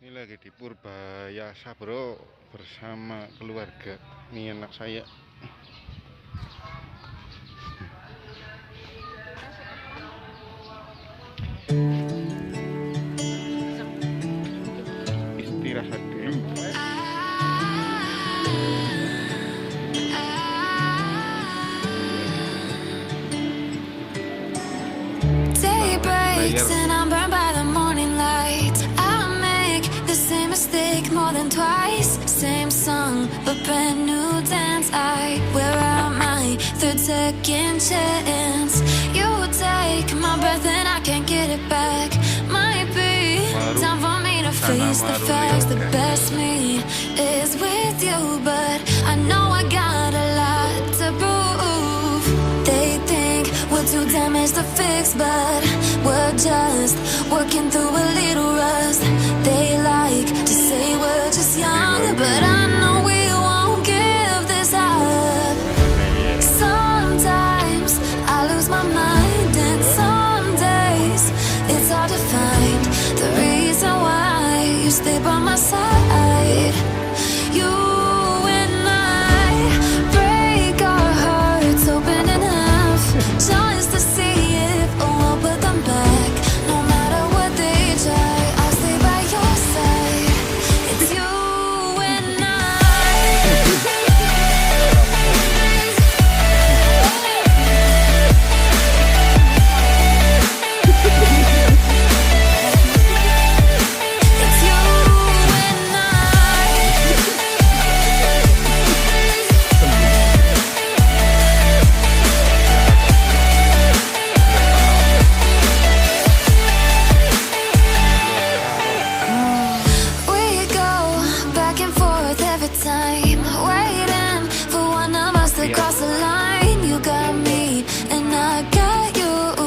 Ini lagi di Purbayasa bro, bersama keluarga. Ini anak saya. Istirahat dulu. Day breaks and I'm burned by the morning light. I make the same mistake more than twice. Same song, but brand new dance. I wear out my third second chance. You take my breath and I can't get it back. Might be time for me to face the facts. The best me is with you, but I know I got a lot to prove. They think we're too damaged to fix, but we're just working through a little rust. They like to say we're just young, but I know we won't give this up. Sometimes I lose my mind, and some days it's hard to find the reason why you stay by my side. You and I break our hearts open in half, just to see if we'll put them back. No matter what they try, I'll stay by your side. It's you and It's you and we go back and forth every time, waiting for one of us to cross the line. You got me and I got you,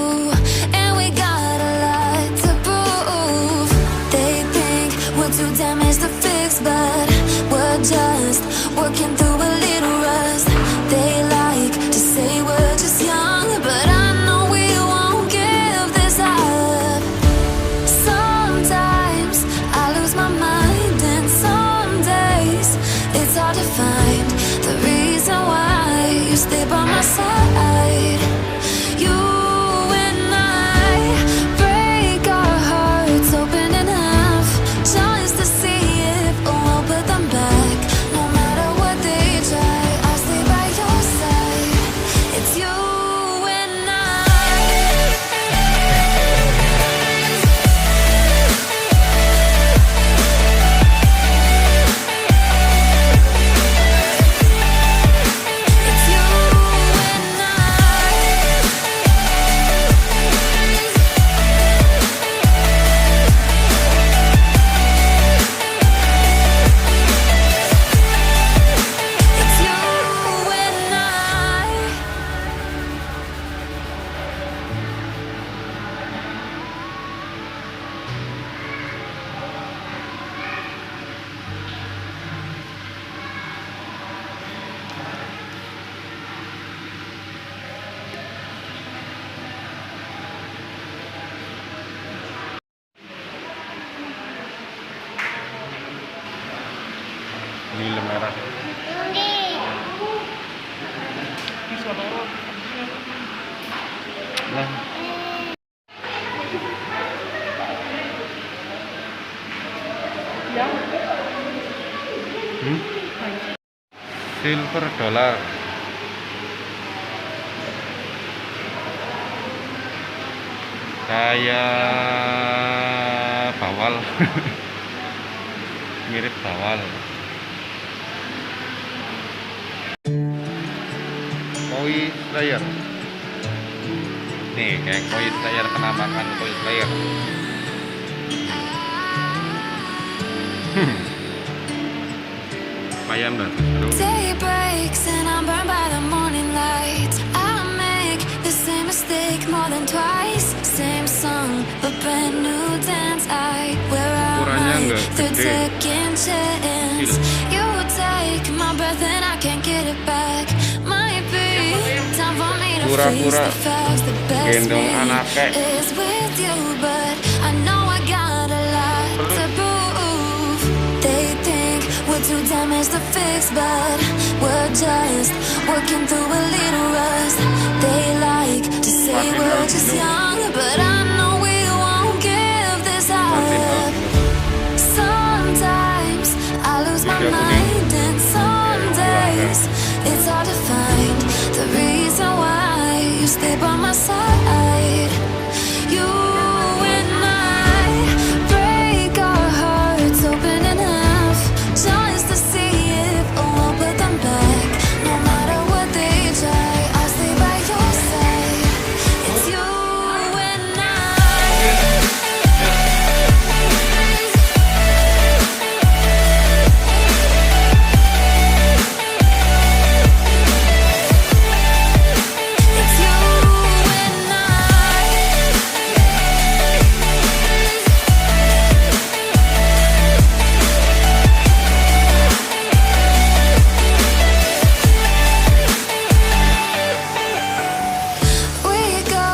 and we got a lot to prove. They think we're too damaged to fix, but we're just working through a little rust. They like to say we're just young, but I know we won't give this up. Sometimes I lose my mind, and some days it's hard to find the reason why you stay by my side. You and I break our hearts open in half, just to see if we'll put them back. No matter what they try, I'll stay by your side. It's you and It's you and It's you and Ini merah. Nah, silver dollar. Kayak bawal. Mirip bawal. Koi Slayer. Nih, kayak Koi Slayer, penampakan Koi Slayer. Lumayan bagus bro. Day breaks and I'm burned by the morning light. I make the same mistake more than twice. Same song, but brand new dance. I wear out my third second chance. You take my breath and I can't get it back. Might be time for me to face the facts. The best me is with you, but I know I got a lot to prove. damage to fix, but we're just working through a little rust. They like to say we're just young, but I know we won't give this up. Sometimes I lose my mind, and some days it's hard to find the reason why you stay by my side. You and I break our hearts open in half just to see if we'll put them back. No matter what they try, I'll stay by your side. It's you and I. It's you and I. We go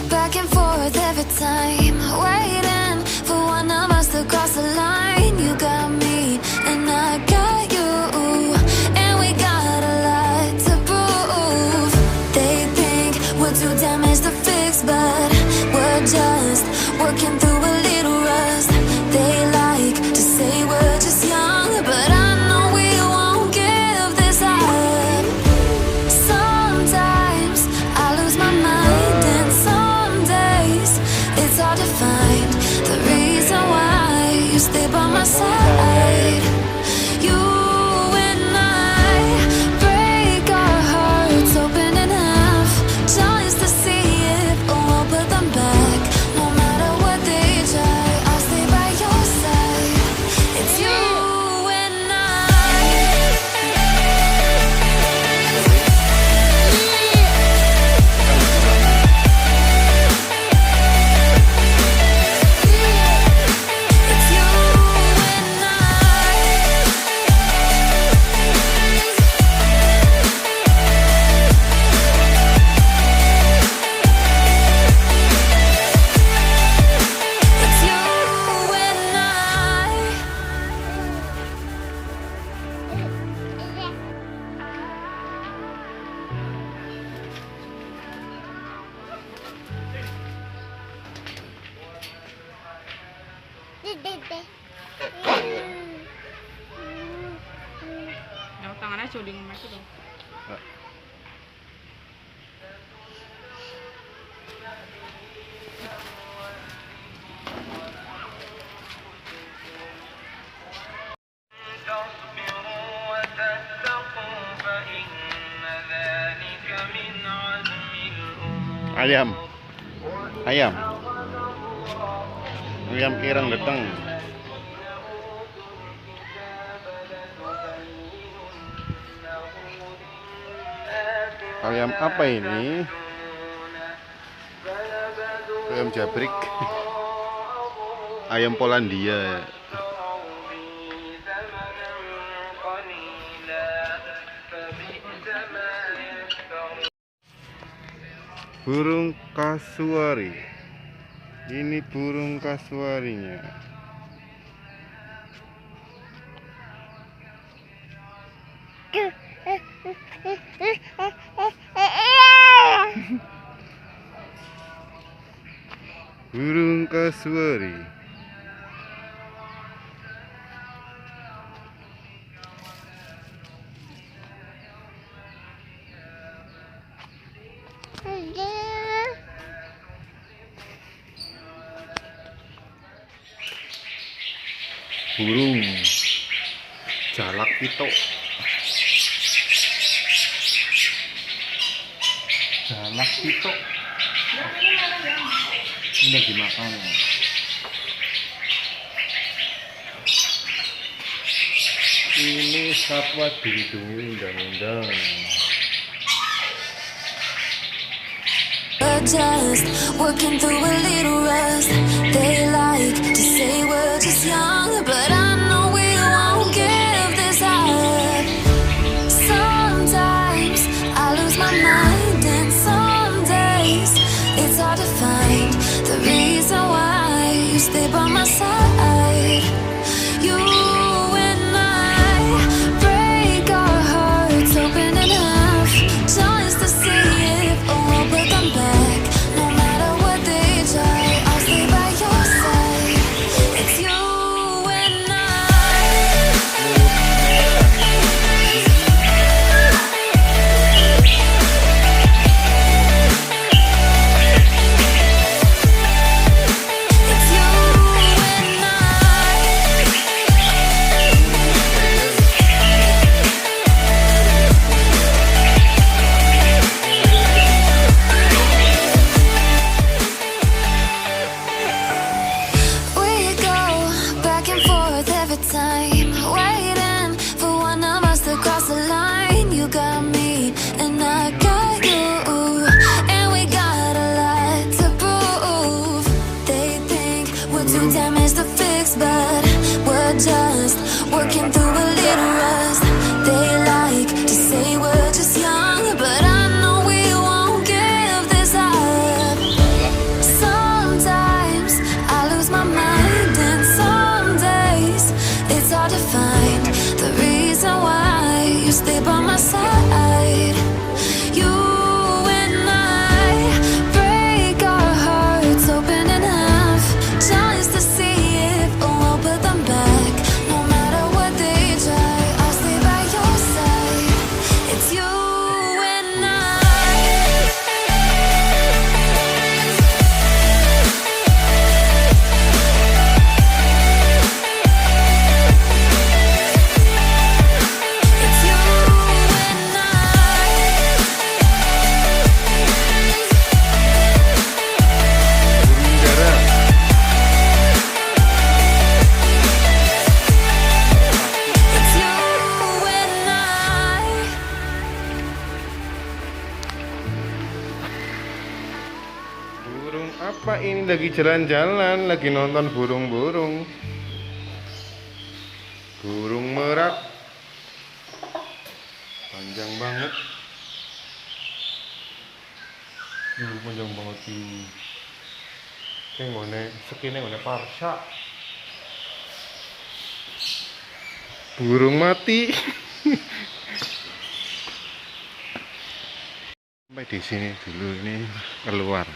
back and forth every time, waiting for one of us to cross the line. You got me and I got you, and we got a lot to prove. They think we're too damaged to fix, but we're just working through a little rust. They like to say we're just young, but I know we won't give this up. Sometimes I lose my mind, and some days it's hard to find the reason why you stay by my side. You and I break our hearts open in half just to see if we'll put them back. No matter what they try, I'll stay by your side. It's you and I. It's you and I. It's you and I. Nah, tangannya joding sama itu dong. تصبروا وتتقوا فإن ذلك من عزم الأمور. Ayam. Ayam. Ayam ireng datang. Ayam apa ini? Ayam jabrik. Ayam Polandia. Burung kasuari. Ini burung kasuarinya. Burung kasuari. Burung jalak pitok. Jalak pitok. Ini lagi makan. Ini satwa dilindungi undang-undang. We're just working through a little rust. They like to say we're just young, but I know we won't give this up. Sometimes I lose my mind, and some days it's hard to find the reason why you stay by my side. You and I break Burung apa ini lagi jalan-jalan, lagi nonton burung-burung. Burung merak. Panjang banget. Panjang banget tuh. Kayak ngone, sekine ngone Parsha. Burung mati. Sampai di sini dulu, ini keluar.